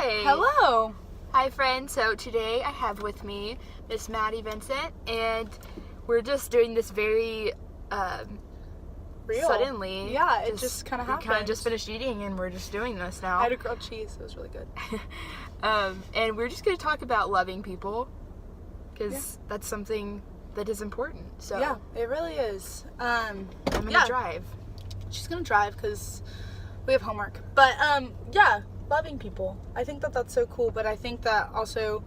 Hi. Hello. Hi, friends. So today I have with me Miss Madi Vincent, and we're just doing this very Real. suddenly. Yeah, it just kind of happened. We kind of just finished eating, and we're just doing this now. I had a grilled cheese. It was really good. And we're just going to talk about loving people, because that's something that is important. So yeah, it really is. I'm going to drive. She's going to drive because we have homework. But, loving people. I think that that's so cool, but I think that also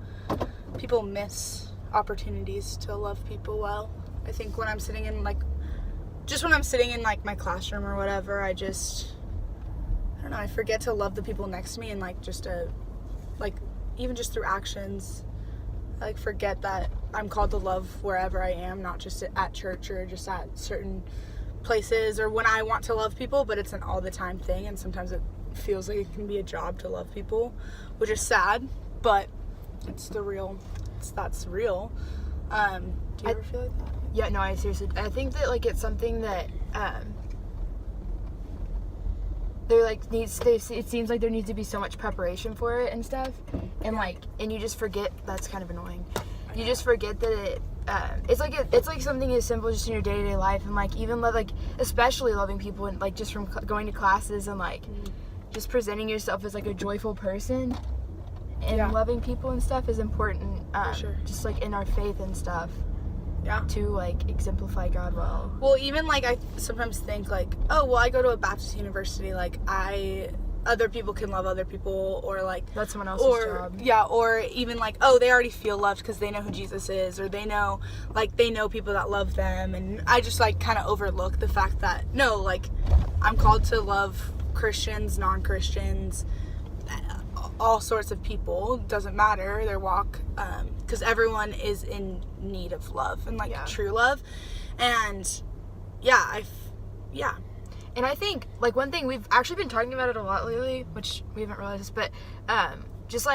people miss opportunities to love people well. I think when I'm sitting in, my classroom or whatever, I don't know, I forget to love the people next to me and, even just through actions. I, forget that I'm called to love wherever I am, not just at church or just at certain places or when I want to love people, but it's an all the time thing, and sometimes it feels like it can be a job to love people, which is sad, but that's real. Do you ever feel like that? Yeah, no, I seriously, I think that, it's something that, it seems like there needs to be so much preparation for it and stuff, and, and you just forget, that's kind of annoying. You just forget that it, it's like something as simple just in your day-to-day life, and, even especially loving people, and, just from going to classes, and, just presenting yourself as, a joyful person, and loving people and stuff is important, for sure. Just, in our faith and stuff. Yeah. To, exemplify God well. Well, even, I sometimes think, I go to a Baptist university, other people can love other people, or, that's someone else's job. Yeah, or even, they already feel loved because they know who Jesus is, or they know people that love them, and I just, kind of overlook the fact that, no, I'm called to love Christians, non-Christians, all sorts of people. Doesn't matter their walk, because everyone is in need of love and true love. And and I think one thing we've actually been talking about it a lot lately, which we haven't realized, but just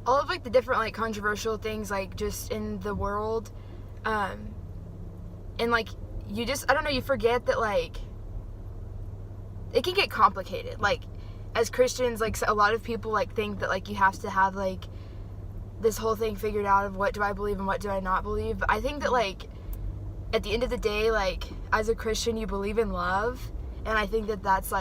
all of the different controversial things just in the world, and you just, I don't know, you forget that it can get complicated. As Christians, a lot of people think that you have to have this whole thing figured out of what do I believe and what do I not believe. I think that at the end of the day, as a Christian, you believe in love, and I think that that's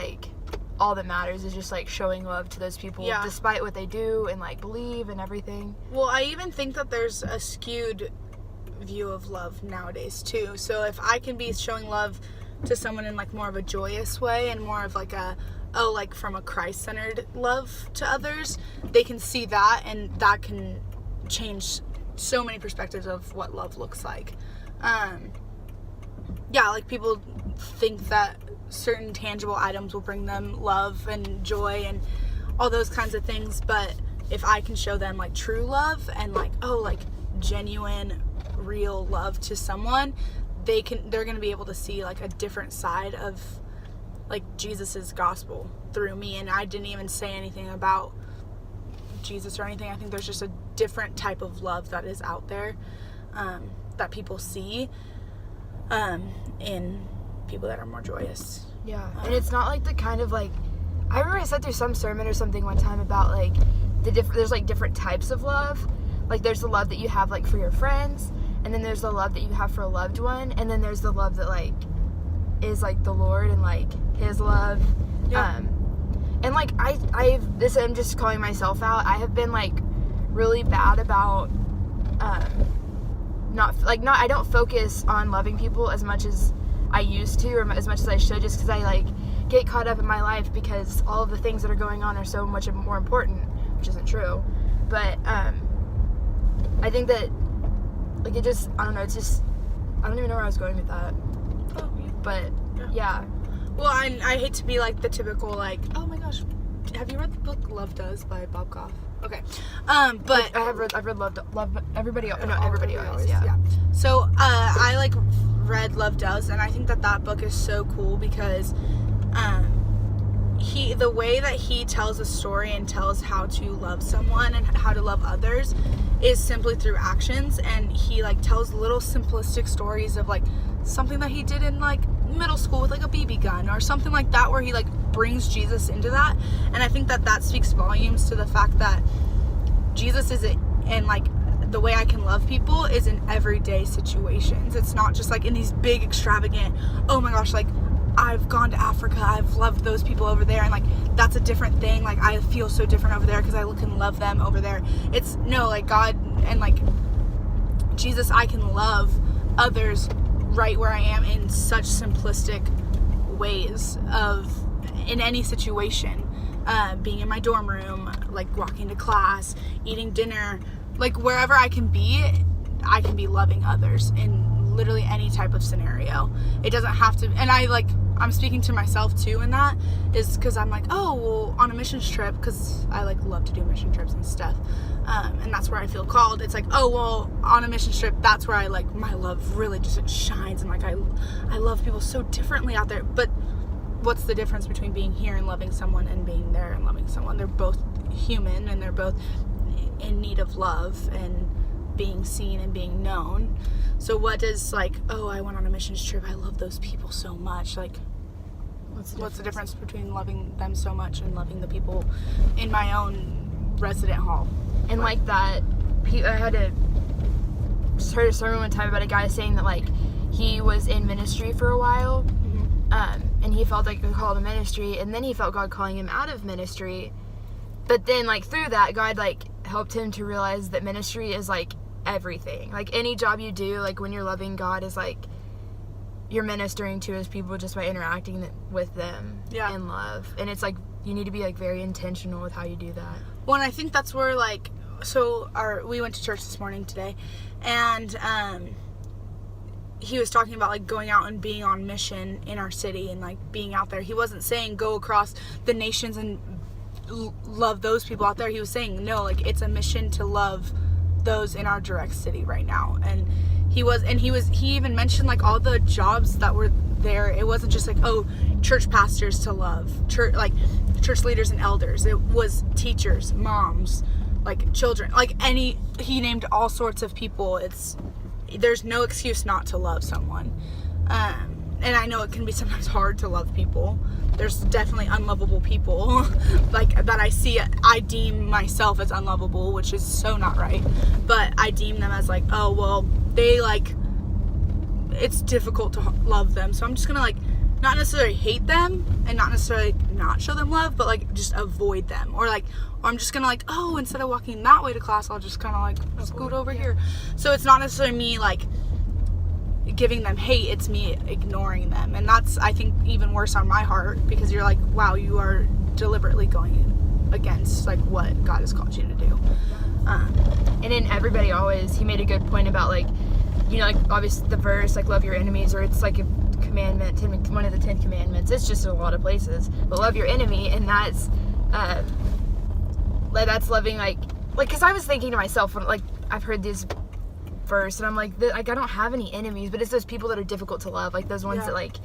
all that matters is just showing love to those people, despite what they do and believe and everything. Well, I even think that there's a skewed view of love nowadays too. So if I can be showing love to someone in more of a joyous way and more of from a Christ-centered love to others, they can see that, and that can change so many perspectives of what love looks like. People think that certain tangible items will bring them love and joy and all those kinds of things, but if I can show them true love and genuine, real love to someone, they're going to be able to see a different side of Jesus's gospel through me. And I didn't even say anything about Jesus or anything. I think there's just a different type of love that is out there, that people see in people that are more joyous. Yeah, and it's not the kind of I remember I sat through some sermon or something one time about there's different types of love. There's the love that you have for your friends, and then there's the love that you have for a loved one, and then there's the love that is the Lord and His love. Yeah. And I'm just calling myself out. I have been really bad about I don't focus on loving people as much as I used to, or as much as I should, just because I get caught up in my life because all of the things that are going on are so much more important, which isn't true. But I think that it just, I don't know, it's just, I don't even know where I was going with that. Oh, but yeah. Well, I hate to be the typical oh my gosh, have you read the book Love Does by Bob Goff? Okay, but I've read Love Everybody Always. Yeah. So I read Love Does, and I think that book is so cool because the way that he tells a story and tells how to love someone and how to love others is simply through actions, and he tells little simplistic stories of something that he did in middle school with a BB gun or something like that, where he brings Jesus into that. And I think that speaks volumes to the fact that Jesus is it, and like the way I can love people is in everyday situations. It's not just like in these big extravagant, oh my gosh, like I've gone to Africa, I've loved those people over there, and like that's a different thing. Like I feel so different over there because I can love them over there. It's no, like God and like Jesus, I can love others right where I am in such simplistic ways of in any situation. Being in my dorm room, like walking to class, eating dinner, like wherever I can be loving others in literally any type of scenario. It doesn't have to, and I'm speaking to myself too in that, is because I'm like, oh, well, on a missions trip, because I like love to do mission trips and stuff, and that's where I feel called. It's like, oh, well, on a missions trip, that's where I like, my love really just shines, and like I love people so differently out there. But what's the difference between being here and loving someone and being there and loving someone? They're both human, and they're both in need of love and being seen and being known. So what does like, oh, I went on a missions trip, I love those people so much, like what's the difference between loving them so much and loving the people in my own resident hall? And like that, I had heard a sermon one time about a guy saying that like he was in ministry for a while, and he felt like a call to ministry, and then he felt God calling him out of ministry. But then, like, through that, God, like, helped him to realize that ministry is, like, everything. Like, any job you do, like, when you're loving God is, like, you're ministering to His people just by interacting with them in love. And it's, like, you need to be, like, very intentional with how you do that. Well, and I think that's where, like, so we went to church this morning today, and he was talking about, like, going out and being on mission in our city and, like, being out there. He wasn't saying go across the nations and love those people out there. He was saying no, like it's a mission to love those in our direct city right now. And he even mentioned like all the jobs that were there. It wasn't just like, oh, church pastors to love, church leaders and elders. It was teachers, moms, like children, like he named all sorts of people. There's no excuse not to love someone. And I know it can be sometimes hard to love people. There's definitely unlovable people like that I deem myself as unlovable, which is so not right. But I deem them as like, oh, well, they like, it's difficult to love them. So I'm just gonna like, not necessarily hate them and not necessarily not show them love, but like just avoid them. Or I'm just gonna like, oh, instead of walking that way to class, I'll just kind of like scoot over here. So it's not necessarily me like giving them hate, it's me ignoring them. And that's, I think, even worse on my heart, because you're like, wow, you are deliberately going against like what God has called you to do. And in Everybody Always, he made a good point about like, you know, like obviously the verse like love your enemies, or it's like a commandment, one of the 10 commandments. It's just in a lot of places, but love your enemy. And that's that's loving like because I was thinking to myself when like I've heard this verse and I'm like I don't have any enemies, but it's those people that are difficult to love, like those ones that like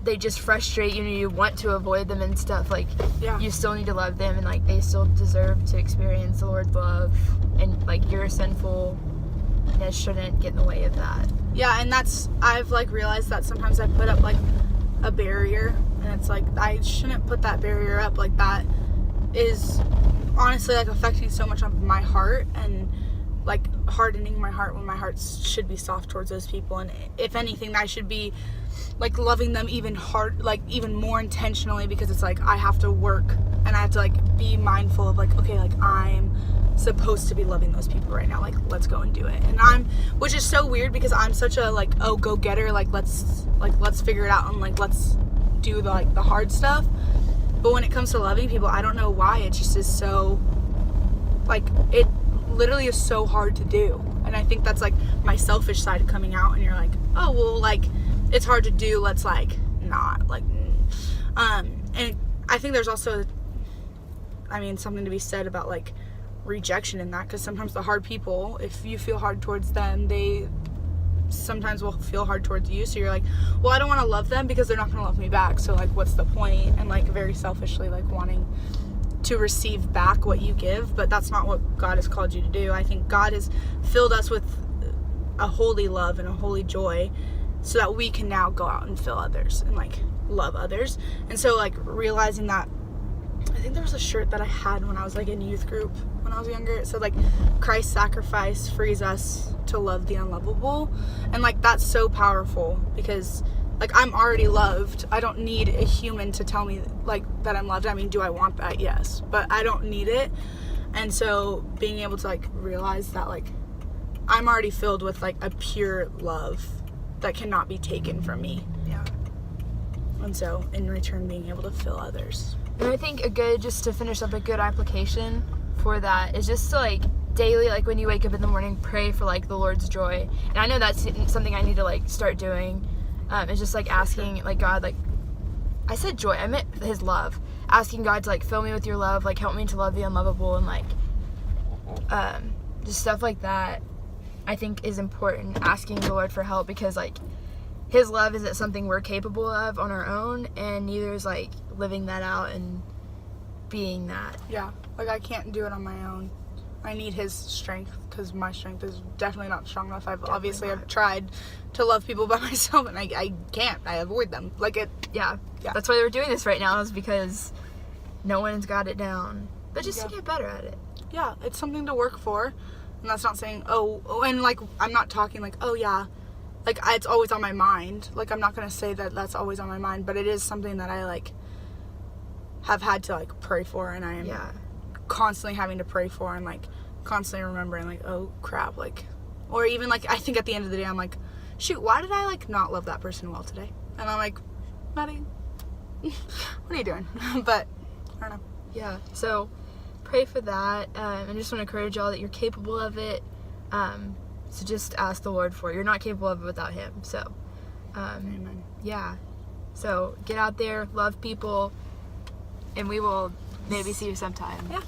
they just frustrate you and you want to avoid them and stuff. Like you still need to love them, and like they still deserve to experience the Lord's love, and like your sinfulness shouldn't get in the way of that. And I've like realized that sometimes I put up like a barrier, and it's like I shouldn't put that barrier up. Like that is honestly like affecting so much of my heart and like hardening my heart when my heart should be soft towards those people. And if anything, I should be like loving them even more intentionally, because it's like I have to work and I have to like be mindful of like, okay, like I'm supposed to be loving those people right now, like let's go and do it. And which is so weird because I'm such a like, oh, go getter, like let's figure it out and like let's do the hard stuff. But when it comes to loving people, I don't know why it just is so like, it literally is so hard to do. And I think that's like my selfish side coming out, and you're like, oh well, like it's hard to do, let's like not like and I think there's also something to be said about like rejection in that, because sometimes the hard people, if you feel hard towards them, they sometimes will feel hard towards you. So you're like, well, I don't want to love them because they're not going to love me back, so like what's the point? And like very selfishly like wanting to receive back what you give. But that's not what God has called you to do. I think God has filled us with a holy love and a holy joy so that we can now go out and fill others and like love others. And so like realizing that, I think there was a shirt that I had when I was like in youth group when I was younger. It said like, Christ's sacrifice frees us to love the unlovable. And like that's so powerful, because like I'm already loved. I don't need a human to tell me like that I'm loved. I mean, do I want that? Yes, but I don't need it. And so being able to like realize that like I'm already filled with like a pure love that cannot be taken from me. Yeah. And so in return being able to fill others. And I think just to finish up, a good application for that is just to like daily, like when you wake up in the morning, pray for like the Lord's joy. And I know that's something I need to like start doing. It's just like asking like God, like I said joy, I meant his love. Asking God to like fill me with your love, like help me to love the unlovable, and like just stuff like that I think is important. Asking the Lord for help, because like his love isn't something we're capable of on our own, and neither is like living that out and being that. Yeah, like I can't do it on my own. I need his strength, because my strength is definitely not strong enough. I've tried to love people by myself, and I can't. I avoid them. Like it. Yeah. That's why we're doing this right now, is because no one's got it down. But just to get better at it. Yeah, it's something to work for. And that's not saying, and like, I'm not talking like, oh yeah, like it's always on my mind. Like, I'm not going to say that that's always on my mind, but it is something that I like have had to like pray for, and I am constantly having to pray for, and like constantly remembering like, oh crap, like, or even like I think at the end of the day I'm like, shoot, why did I like not love that person well today? And I'm like, Maddie, what are you doing? But I don't know. Yeah, so pray for that, and I just want to encourage y'all that you're capable of it, so just ask the Lord for it. You're not capable of it without him. So Amen. Yeah, so get out there, love people, and we will maybe see you sometime. Yeah.